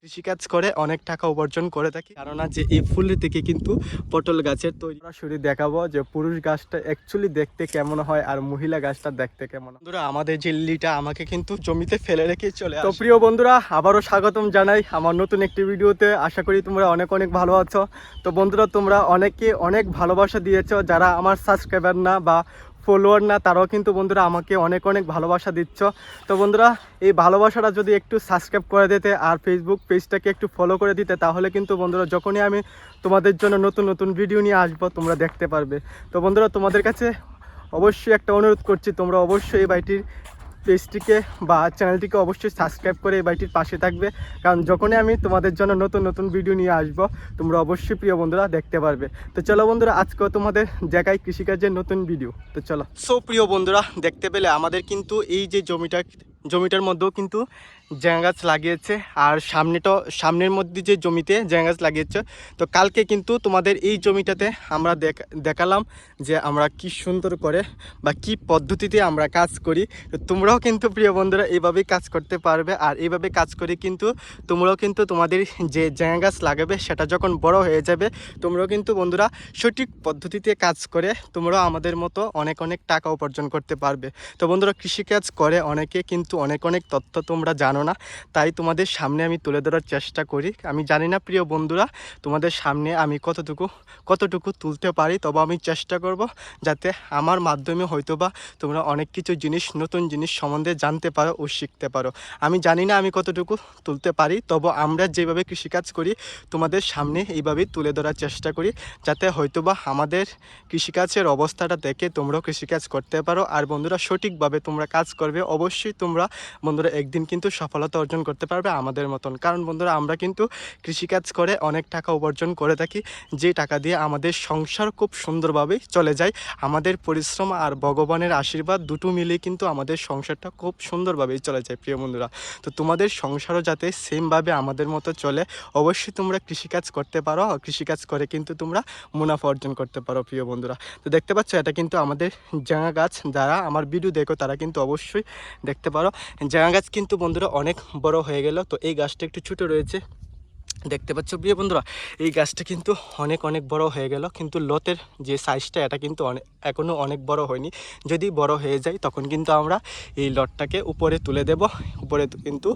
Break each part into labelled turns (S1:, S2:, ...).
S1: কৃষিকাজ করে অনেক টাকা উপার্জন করে থাকি, কেননা যে এই ফুলের থেকে কিন্তু পটল গাছের তৈরি। সরাসরি দেখাবো যে পুরুষ গাছটা অ্যাকচুয়ালি দেখতে কেমন হয় আর মহিলা গাছটা দেখতে কেমন। বন্ধুরা আমাদের যে লিটা আমাকে কিন্তু জমিতে ফেলে রেখে চলে তো প্রিয় বন্ধুরা আবারও স্বাগতম জানাই আমার নতুন একটি ভিডিওতে। আশা করি তোমরা অনেক অনেক ভালো আছো। তো বন্ধুরা তোমরা অনেকে অনেক ভালোবাসা দিয়েছো, যারা আমার সাবস্ক্রাইবার না বা ফলোয়ার না তারাও কিন্তু বন্ধুরা আমাকে অনেক অনেক ভালোবাসা দিচ্ছ। তো বন্ধুরা এই ভালোবাসাটা যদি একটু সাবস্ক্রাইব করে দিতে আর ফেসবুক পেজটাকে একটু ফলো করে দিতে, তাহলে কিন্তু বন্ধুরা যখনই আমি তোমাদের জন্য নতুন নতুন ভিডিও নিয়ে আসবো তোমরা দেখতে পারবে। তো বন্ধুরা তোমাদের কাছে অবশ্যই একটা অনুরোধ করছি, তোমরা অবশ্যই এই বাড়িটির পেজটিকে বা চ্যানেলটিকে অবশ্যই সাবস্ক্রাইব করে এই বাড়িটির পাশে থাকবে, কারণ যখনই আমি তোমাদের জন্য নতুন নতুন ভিডিও নিয়ে আসবো তোমরা অবশ্যই প্রিয় বন্ধুরা দেখতে পারবে। তো চলো বন্ধুরা আজকেও তোমাদের জায়গায় কৃষিকাজের নতুন ভিডিও। তো চলো প্রিয় বন্ধুরা দেখতে পেলে আমাদের কিন্তু এই যে জমিটার মধ্যেও কিন্তু জ্যাং গাছ লাগিয়েছে, আর সামনের মধ্যে যে জমিতে জ্যাং গাছ লাগিয়েছে। তো কালকে কিন্তু তোমাদের এই জমিটাতে আমরা দেখালাম যে আমরা কি সুন্দর করে বা কি পদ্ধতিতে আমরা কাজ করি। তো তোমরাও কিন্তু প্রিয় বন্ধুরা এইভাবেই কাজ করতে পারবে, আর এইভাবে কাজ করে কিন্তু তোমরাও কিন্তু তোমাদের যে জ্যাং গাছ লাগাবে সেটা যখন বড় হয়ে যাবে তোমরাও কিন্তু বন্ধুরা সঠিক পদ্ধতিতে কাজ করে তোমরাও আমাদের মতো অনেক অনেক টাকা উপার্জন করতে পারবে। তো বন্ধুরা কৃষিকাজ করে অনেকে কিন্তু অনেক অনেক তথ্য তোমরা জানো না, তাই তোমাদের সামনে আমি তুলে ধরার চেষ্টা করি। আমি জানি না প্রিয় বন্ধুরা তোমাদের সামনে আমি কতটুকু তুলতে পারি, তবে আমি চেষ্টা করব যাতে আমার মাধ্যমে হয়তোবা তোমরা অনেক কিছু নতুন জিনিস সম্বন্ধে জানতে পারো ও শিখতে পারো। আমি জানি না আমি কতটুকু তুলতে পারি, তবে আমরা যেভাবে কৃষিকাজ করি তোমাদের সামনে এইভাবেই তুলে ধরার চেষ্টা করি, যাতে হয়তোবা আমাদের কৃষিকাজের অবস্থাটা দেখে তোমরাও কৃষিকাজ করতে পারো। আর বন্ধুরা সঠিকভাবে তোমরা কাজ করবে, অবশ্যই তোমরা বন্ধুরা একদিন কিন্তু সফলতা অর্জন করতে পারবে আমাদের মতন। কারণ বন্ধুরা আমরা কিন্তু কৃষিকাজ করে অনেক টাকা উপার্জন করে থাকি, যে টাকা দিয়ে আমাদের সংসার খুব সুন্দরভাবেই চলে যায়। আমাদের পরিশ্রম আর ভগবানের আশীর্বাদ দুটো মিলেই কিন্তু আমাদের সংসারটা খুব সুন্দরভাবেই চলে যায় প্রিয় বন্ধুরা। তো তোমাদের সংসারও যাতে সেমভাবে আমাদের মতো চলে, অবশ্যই তোমরা কৃষিকাজ করতে পারো। কৃষিকাজ করে কিন্তু তোমরা মুনাফা অর্জন করতে পারো প্রিয় বন্ধুরা। তো দেখতে পাচ্ছ এটা কিন্তু আমাদের জাঙা গাছ, যারা আমার ভিডিও দেখো তারা কিন্তু অবশ্যই দেখতে পারো জাঙা গাছ কিন্তু বন্ধুরা অনেক বড় হয়ে গেল। তো এই গাছটা একটু ছোট রয়েছে দেখতে পাচ্ছ প্রিয় বন্ধুরা, এই গাছটা কিন্তু অনেক অনেক বড় হয়ে গেল, কিন্তু লতের যে সাইজটা এটা কিন্তু এখনও অনেক বড় হয়নি। যদি বড় হয়ে যায় তখন কিন্তু আমরা এই লটটাকে উপরে তুলে দেব, উপরে কিন্তু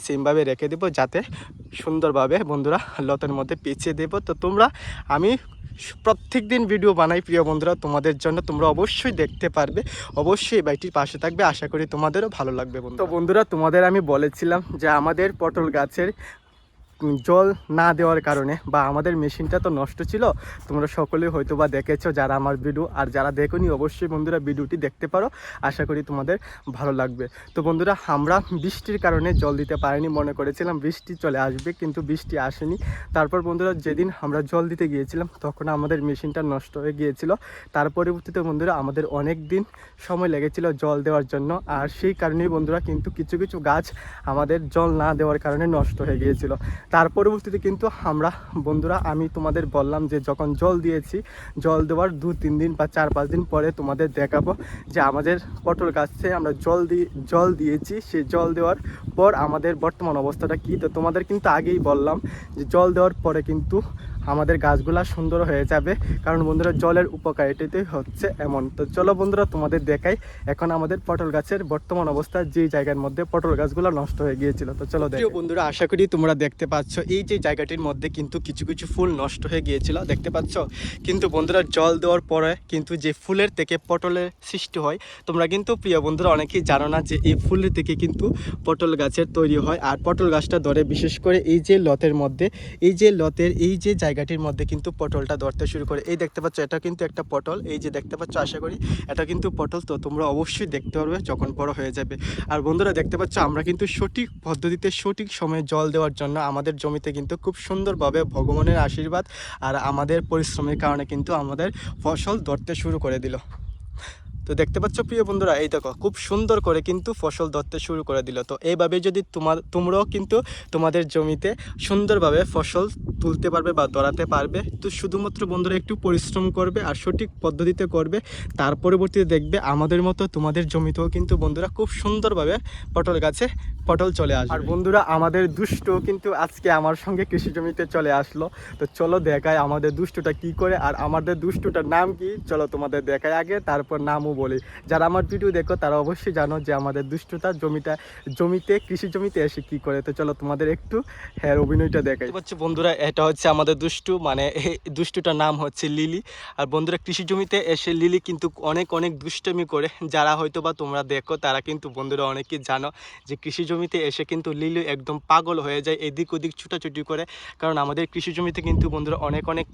S1: সেমভাবে রেখে দেব যাতে সুন্দরভাবে বন্ধুরা লতের মধ্যে পেঁচিয়ে দেব। তো আমি প্রত্যেক দিন ভিডিও বানাই প্রিয় বন্ধুরা তোমাদের জন্য, তোমরা অবশ্যই দেখতে পারবে, অবশ্যই এই বাড়িটির পাশে থাকবে। আশা করি তোমাদেরও ভালো লাগবে বন্ধু। তো বন্ধুরা তোমাদের আমি বলেছিলাম যে আমাদের পটল গাছের জল না দেওয়ার কারণে বা আমাদের মেশিনটা তো নষ্ট ছিল, তোমরা সকলেই হয়তো বা দেখেছো যারা আমার ভিডিও, আর যারা দেখোনি অবশ্যই বন্ধুরা ভিডিওটি দেখতে পারো, আশা করি তোমাদের ভালো লাগবে। তো বন্ধুরা আমরা বৃষ্টির কারণে জল দিতে পারিনি, মনে করেছিলাম বৃষ্টি চলে আসবে কিন্তু বৃষ্টি আসেনি। তারপর বন্ধুরা যেদিন আমরা জল দিতে গিয়েছিলাম তখন আমাদের মেশিনটা নষ্ট হয়ে গিয়েছিল। তার পরবর্তীতে বন্ধুরা আমাদের অনেক দিন সময় লেগেছিল জল দেওয়ার জন্য, আর সেই কারণেই বন্ধুরা কিন্তু কিছু কিছু গাছ আমাদের জল না দেওয়ার কারণে নষ্ট হয়ে গিয়েছিল। তার পরবর্তীতে কিন্তু বন্ধুরা আমি তোমাদের বললাম যে যখন জল দিয়েছি, জল দেওয়ার 2-3 দিন বা 4-5 দিন পরে তোমাদের দেখাবো যে আমাদের পটল গাছে আমরা জল দিয়েছি, সেই জল দেওয়ার পর আমাদের বর্তমান অবস্থাটা কী। তো তোমাদের কিন্তু আগেই বললাম যে জল দেওয়ার পরে কিন্তু আমাদের গাছগুলা সুন্দর হয়ে যাবে, কারণ বন্ধুরা জলের উপকারিতাই হচ্ছে এমন। তো চলো বন্ধুরা তোমাদের দেখাই এখন আমাদের পটল গাছের বর্তমান অবস্থা, যে জায়গার মধ্যে পটল গাছগুলো নষ্ট হয়ে গিয়েছিল। তো চলো দেখো বন্ধুরা, আশা করি তোমরা দেখতে পাচ্ছ এই যে জায়গাটির মধ্যে কিন্তু কিছু কিছু ফুল নষ্ট হয়ে গিয়েছিল দেখতে পাচ্ছ, কিন্তু বন্ধুরা জল দেওয়ার পরে কিন্তু যে ফুলের থেকে পটলের সৃষ্টি হয়, তোমরা কিন্তু প্রিয় বন্ধুরা অনেকেই জানো না যে এই ফুলের থেকে কিন্তু পটল গাছের তৈরি হয়। আর পটল গাছটা ধরে বিশেষ করে এই যে লতের মধ্যে, এই যে জায়গাটির মধ্যে কিন্তু পটলটা ধরতে শুরু করে। এই দেখতে পাচ্ছ এটা কিন্তু একটা পটল, এই যে দেখতে পাচ্ছ, আশা করি এটা কিন্তু পটল। তো তোমরা অবশ্যই দেখতে পারবে যখন বড় হয়ে যাবে। আর বন্ধুরা দেখতে পাচ্ছ আমরা কিন্তু সঠিক পদ্ধতিতে সঠিক সময়ে জল দেওয়ার জন্য আমাদের জমিতে কিন্তু খুব সুন্দরভাবে ভগবানের আশীর্বাদ আর আমাদের পরিশ্রমের কারণে কিন্তু আমাদের ফসল ধরতে শুরু করে দিল। তো দেখতে পাচ্ছ প্রিয় বন্ধুরা, এই দেখো খুব সুন্দর করে কিন্তু ফসল ধরতে শুরু করে দিল। তো এইভাবে যদি তোমরাও কিন্তু তোমাদের জমিতে সুন্দরভাবে ফসল তুলতে পারবে বা ধরাতে পারবে, তো শুধুমাত্র বন্ধুরা একটু পরিশ্রম করবে আর সঠিক পদ্ধতিতে করবে, তার পরবর্তীতে দেখবে আমাদের মতো তোমাদের জমিতেও কিন্তু বন্ধুরা খুব সুন্দরভাবে পটল গাছে পটল চলে আসবে। আর বন্ধুরা আমাদের দুষ্ট কিন্তু আজকে আমার সঙ্গে কৃষি জমিতে চলে আসলো। তো চলো দেখায় আমাদের দুষ্টুটা কি করে, আর আমাদের দুষ্টুটার নাম কি, চলো তোমাদের দেখায় আগে, তারপর নামও বলি। যারা আমার ভিডিও দেখো তারা অবশ্যই জানো যে আমাদের দুষ্টুটা জমিতে কৃষি জমিতে এসে কি করে। তো চলো তোমাদের একটু হ্যাঁ অভিনয়টা দেখাই। হচ্ছে বন্ধুরা এটা হচ্ছে আমাদের দুষ্টু, মানে এই দুষ্টুটার নাম হচ্ছে লিলি। আর বন্ধুরা কৃষি জমিতে এসে লিলি কিন্তু অনেক অনেক দুষ্টমি করে। যারা হয়তো বা তোমরা দেখো তারা কিন্তু বন্ধুরা অনেকেই জানো যে কৃষি জমিতে এসে কিন্তু লিলি একদম পাগল হয়ে যায়, এদিক ওদিক ছুটাছুটি করে। কারণ আমাদের কৃষি জমিতে কিন্তু বন্ধুরা অনেক অনেক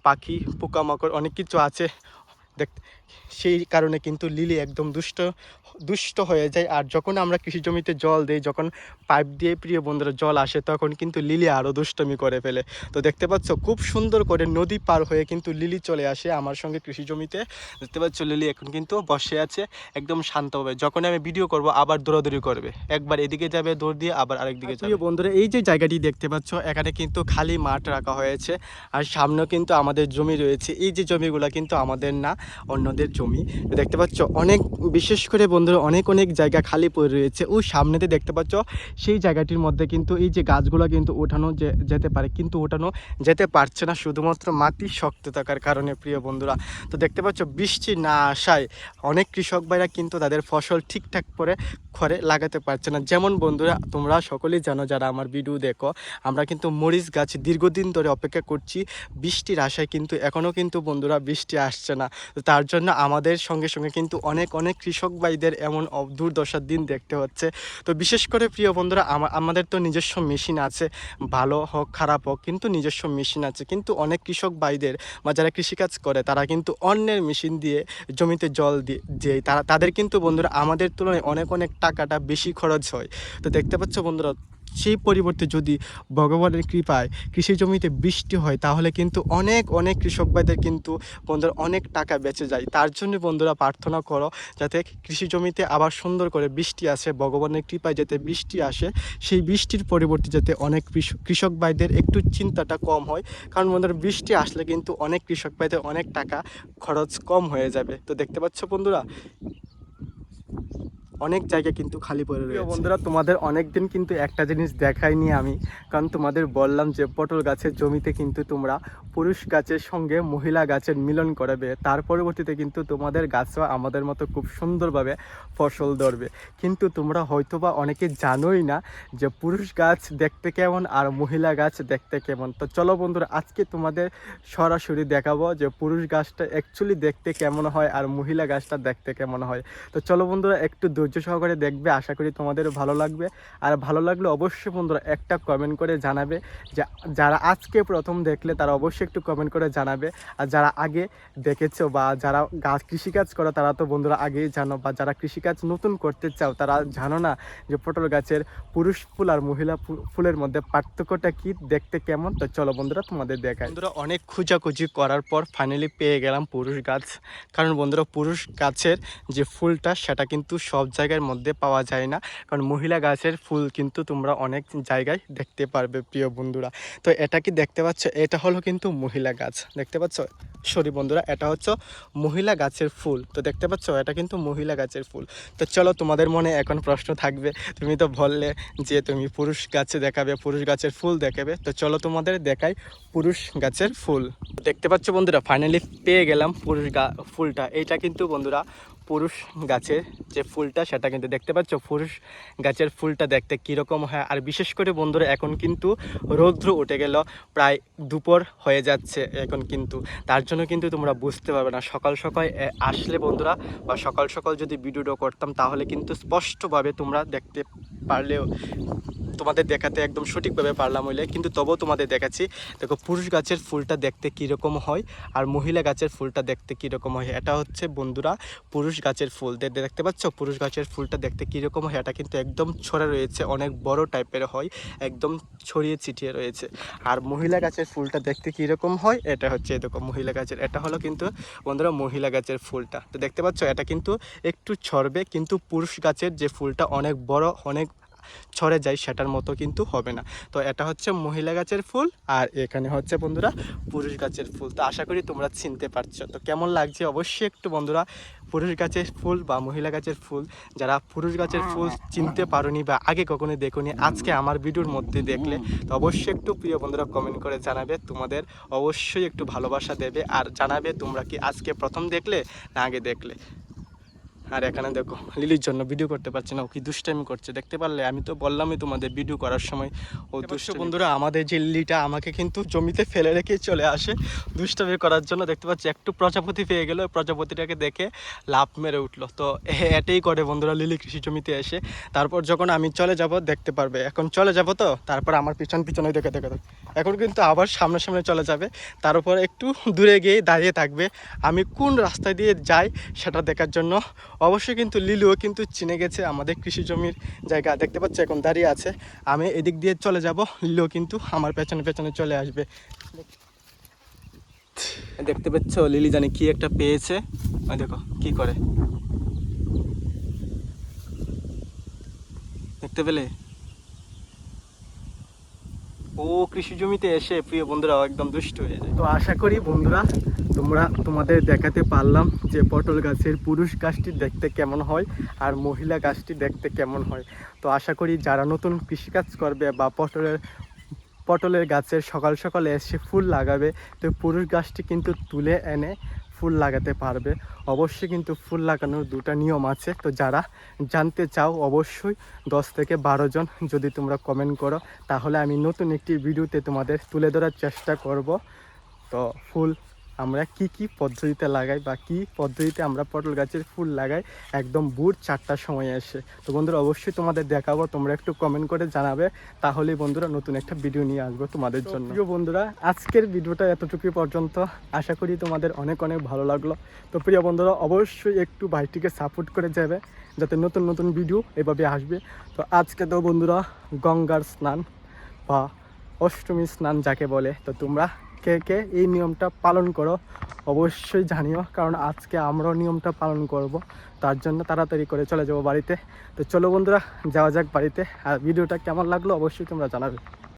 S1: পাখি পোকামাকড় অনেক কিছু আছে দেখতে, সেই কারণে কিন্তু লিলি একদম দুষ্ট হয়ে যায়। আর যখন আমরা কৃষি জমিতে জল দিই, যখন পাইপ দিয়ে প্রিয় বন্ধুরা জল আসে, তখন কিন্তু লিলি আরও দুষ্টমি করে ফেলে। তো দেখতে পাচ্ছ খুব সুন্দর করে নদী পার হয়ে কিন্তু লিলি চলে আসে আমার সঙ্গে কৃষি জমিতে। দেখতে পাচ্ছ লিলি এখন কিন্তু বসে আছে একদম শান্তভাবে। যখন আমি ভিডিও করব আবার দৌড়াদৌড়ি করবে, একবার এদিকে যাবে দৌড় দিয়ে, আবার আরেকদিকে যাবে। প্রিয় বন্ধুরা এই যে জায়গাটি দেখতে পাচ্ছ, এখানে কিন্তু খালি মাঠ রাখা হয়েছে, আর সামনেও কিন্তু আমাদের জমি রয়েছে। এই যে জমিগুলো কিন্তু আমাদের না, অন্যদের জমি। দেখতে পাচ্ছ অনেক, বিশেষ করে বন্ধুরা অনেক অনেক জায়গা খালি পড়ে রয়েছে। ওই সামনেতে দেখতে পাচ্ছ সেই জায়গাটির মধ্যে কিন্তু এই যে গাছগুলো কিন্তু ওঠানো যেতে পারে, কিন্তু ওঠানো যেতে পারছে না শুধুমাত্র মাটি শক্ত থাকার কারণে প্রিয় বন্ধুরা। তো দেখতে পাচ্ছ বৃষ্টি না আসায় অনেক কৃষক ভাইরা কিন্তু তাদের ফসল ঠিকঠাক করে ঘরে লাগাতে পারছে না। যেমন বন্ধুরা তোমরা সকলেই জানো যারা আমার ভিডিও দেখো, আমরা কিন্তু মরিচ গাছ দীর্ঘদিন ধরে অপেক্ষা করছি বৃষ্টির আশায়, কিন্তু এখনও কিন্তু বন্ধুরা বৃষ্টি আসছে না। তো তার জন্য আমাদের সঙ্গে সঙ্গে কিন্তু অনেক অনেক কৃষক ভাইদের এমন দুর্দশার দিন দেখতে হচ্ছে। তো বিশেষ করে প্রিয় বন্ধুরা আমাদের তো নিজস্ব মেশিন আছে, ভালো হোক খারাপ হোক কিন্তু নিজস্ব মেশিন আছে, কিন্তু অনেক কৃষক ভাইদের বা যারা কৃষিকাজ করে তারা কিন্তু অন্যের মেশিন দিয়ে জমিতে জল দিয়ে তাদের কিন্তু বন্ধুরা আমাদের তুলনায় অনেক অনেক টাকাটা বেশি খরচ হয়। তো দেখতে পাচ্ছ বন্ধুরা, সেই পরিবর্তে যদি ভগবানের কৃপায় কৃষি জমিতে বৃষ্টি হয়, তাহলে কিন্তু অনেক অনেক কৃষক ভাইদের কিন্তু বন্ধুরা অনেক টাকা বেঁচে যায়। তার জন্য বন্ধুরা প্রার্থনা করো যাতে কৃষি জমিতে আবার সুন্দর করে বৃষ্টি আসে, ভগবানের কৃপায় যাতে বৃষ্টি আসে, সেই বৃষ্টির পরিবর্তে যাতে অনেক কৃষক ভাইদের একটু চিন্তাটা কম হয়। কারণ বন্ধুরা বৃষ্টি আসলে কিন্তু অনেক কৃষক ভাইদের অনেক টাকা খরচ কম হয়ে যাবে। তো দেখতে পাচ্ছ বন্ধুরা অনেক জায়গা কিন্তু খালি পড়ে রয়েছে। বন্ধুরা তোমাদের অনেক দিন কিন্তু একটা জিনিস দেখাইনি আমি, কারণ তোমাদের বললাম যে পটল গাছের জমিতে কিন্তু তোমরা পুরুষ গাছের সঙ্গে মহিলা গাছের মিলন করাবে, তার পরবর্তীতে কিন্তু তোমাদের গাছও আমাদের মতো খুব সুন্দরভাবে ফসল ধরবে। কিন্তু তোমরা হয়তোবা অনেকে জানোই না যে পুরুষ গাছ দেখতে কেমন আর মহিলা গাছ দেখতে কেমন। তো চলো বন্ধুরা আজকে তোমাদের সরাসরি দেখাবো যে পুরুষ গাছটা অ্যাকচুয়ালি দেখতে কেমন হয় আর মহিলা গাছটা দেখতে কেমন হয়। তো চলো বন্ধুরা একটু ধৈর্য সহকারে দেখবে, আশা করি তোমাদের ভালো লাগবে। আর ভালো লাগলে অবশ্যই বন্ধুরা একটা কমেন্ট করে জানাবে, যে যারা আজকে প্রথম দেখলে তারা অবশ্যই একটু কমেন্ট করে জানাবে। আর যারা আগে দেখেছো বা যারা কৃষিকাজ করো তারা তো বন্ধুরা আগেই জানো, বা যারা কৃষিকাজ নতুন করতে চাও তারা জানো না যে পটল গাছের পুরুষ ফুল আর মহিলা ফুলের মধ্যে পার্থক্যটা কি, দেখতে কেমন। তো চলো বন্ধুরা তোমাদের দেখাই। বন্ধুরা অনেক খোঁজাখুঁজি করার পর ফাইনালি পেয়ে গেলাম পুরুষ গাছ। কারণ বন্ধুরা পুরুষ গাছের যে ফুলটা সেটা কিন্তু সব জায়গার মধ্যে পাওয়া যায় না, কারণ মহিলা গাছের ফুল কিন্তু তোমরা অনেক জায়গায় দেখতে পারবে প্রিয় বন্ধুরা। তো এটা কি দেখতে পাচ্ছ, এটা হলো কিন্তু মহিলা গাছ, দেখতে পাচ্ছ সরি বন্ধুরা এটা হচ্ছে মহিলা গাছের ফুল। তো দেখতে পাচ্ছ এটা কিন্তু মহিলা গাছের ফুল। তো চলো তোমাদের মনে এখন প্রশ্ন থাকবে, তুমি তো বললে যে তুমি পুরুষ গাছে দেখাবে, পুরুষ গাছের ফুল দেখাবে, তো চলো তোমাদের দেখাই পুরুষ গাছের ফুল। দেখতে পাচ্ছ বন্ধুরা ফাইনালি পেয়ে গেলাম পুরুষ ফুলটা। এইটা কিন্তু বন্ধুরা পুরুষ গাছের যে ফুলটা সেটা কিন্তু দেখতে পাচ্ছ পুরুষ গাছের ফুলটা দেখতে কীরকম হয়। আর বিশেষ করে বন্ধুরা এখন কিন্তু রৌদ্র উঠে গেল, প্রায় দুপুর হয়ে যাচ্ছে এখন কিন্তু, তার জন্য কিন্তু তোমরা বুঝতে পারবে না। সকাল সকাল আসলে বন্ধুরা বা সকাল সকাল যদি ভিডিওটা করতাম তাহলে কিন্তু স্পষ্টভাবে তোমরা দেখতে পারলেও তোমাদের দেখাতে একদম সঠিকভাবে পারলাম হইলে, কিন্তু তবুও তোমাদের দেখাচ্ছি। দেখো পুরুষ গাছের ফুলটা দেখতে কীরকম হয় আর মহিলা গাছের ফুলটা দেখতে কীরকম হয়। এটা হচ্ছে বন্ধুরা পুরুষ গাছের ফুল, দেখতে পাচ্ছ পুরুষ গাছের ফুলটা দেখতে কীরকম হয়। এটা কিন্তু একদম ছড়া রয়েছে, অনেক বড় টাইপের হয়, একদম ছড়িয়ে ছিটিয়ে রয়েছে। আর মহিলা গাছের ফুলটা দেখতে কীরকম হয়, এটা হচ্ছে দেখো মহিলা গাছের, এটা হলো কিন্তু বন্ধুরা মহিলা গাছের ফুলটা। তো দেখতে পাচ্ছ এটা কিন্তু একটু ছড়বে, কিন্তু পুরুষ গাছের যে ফুলটা অনেক বড়, অনেক ছড়ে যায়, সেটার মতো কিন্তু হবে না। তো এটা হচ্ছে মহিলা গাছের ফুল আর এখানে হচ্ছে বন্ধুরা পুরুষ গাছের ফুল। তো আশা করি তোমরা চিনতে পারছো। তো কেমন লাগছে অবশ্যই একটু বন্ধুরা পুরুষ গাছের ফুল বা মহিলা গাছের ফুল, যারা পুরুষ গাছের ফুল চিনতে পারোনি বা আগে কখনো দেখোনি, আজকে আমার ভিডিওর মধ্যে দেখলে তো অবশ্যই একটু প্রিয় বন্ধুরা কমেন্ট করে জানাবে, তোমাদের অবশ্যই একটু ভালোবাসা দেবে আর জানাবে তোমরা কি আজকে প্রথম দেখলে না আগে দেখলে। আর এখানে দেখো লিলির জন্য ভিডিও করতে পারছে না, ও কি দুষ্টামি করছে দেখতে পারলে। আমি তো বললামই তোমাদের ভিডিও করার সময় ও দুষ্ট। বন্ধুরা আমাদের যে লিলিটা আমাকে কিন্তু জমিতে ফেলে রেখে চলে আসে দুষ্টামি করার জন্য। দেখতে পাচ্ছি একটু প্রজাপতি পেয়ে গেল, প্রজাপতিটাকে দেখে লাফ মেরে উঠলো। তো এটাই করে বন্ধুরা লিলি কৃষি জমিতে এসে। তারপর যখন আমি চলে যাব দেখতে পারবে, এখন চলে যাব তো তারপর আমার পিছনে দেখে এখন কিন্তু আবার সামনে সামনে চলে যাবে। তার উপর একটু দূরে গিয়ে দাঁড়িয়ে থাকবে, আমি কোন রাস্তা দিয়ে যাই সেটা দেখার জন্য। অবশ্যই কিন্তু লিলুও কিন্তু চিনে গেছে আমাদের কৃষি জমির জায়গা, দেখতে পাচ্ছি এখন দাঁড়িয়ে আছে। আমি এদিক দিয়ে চলে যাব, লিলুও কিন্তু আমার পেছনে পেছনে চলে আসবে। দেখতে পাচ্ছ লিলি জানি কি একটা পেয়েছে, দেখো কি করে, দেখতে পেলে ও কৃষি জমিতে এসে প্রিয় বন্ধুরা একদম দুষ্ট হয়ে যায়। তো আশা করি বন্ধুরা তোমাদের দেখাতে পারলাম যে পটল গাছের পুরুষ গাছটি দেখতে কেমন হয় আর মহিলা গাছটি দেখতে কেমন হয়। তো আশা করি যারা নতুন কৃষিকাজ করবে বা পটলের গাছের সকাল সকালে এসে ফুল লাগাবে, তো পুরুষ গাছটি কিন্তু তুলে এনে ফুল লাগাতে পারবে। অবশ্যই কিন্তু ফুল লাগানোর দুটো নিয়ম আছে। তো যারা জানতে চাও অবশ্যই 10 থেকে 12 জন যদি তোমরা কমেন্ট করো, তাহলে আমি নতুন একটি ভিডিওতে তোমাদের তুলে ধরার চেষ্টা করব। তো ফুল আমরা কি পদ্ধতিতে লাগাই বা কি পদ্ধতিতে আমরা পটল গাছের ফুল লাগাই একদম ভোর 4টার সময় এসে। তো বন্ধুরা অবশ্যই তোমাদের দেখাবো, তোমরা একটু কমেন্ট করে জানাবে, তাহলেই বন্ধুরা নতুন একটা ভিডিও নিয়ে আসবো তোমাদের জন্য। প্রিয় বন্ধুরা আজকের ভিডিওটা এতটুকু পর্যন্ত, আশা করি তোমাদের অনেক অনেক ভালো লাগলো। তো প্রিয় বন্ধুরা অবশ্যই একটু ভাইটিকে সাপোর্ট করে যাবে, যাতে নতুন নতুন ভিডিও এভাবে আসবে। তো আজকে তো বন্ধুরা গঙ্গার স্নান বা অষ্টমী স্নান যাকে বলে, তো তোমরা কে কে এই নিয়মটা পালন করো অবশ্যই জানিও, কারণ আজকে আমরাও নিয়মটা পালন করব। তার জন্য তাড়াতাড়ি করে চলে যাবো বাড়িতে। তো চলো বন্ধুরা যাওয়া যাক বাড়িতে। আর ভিডিওটা কেমন লাগলো অবশ্যই তোমরা জানাবে।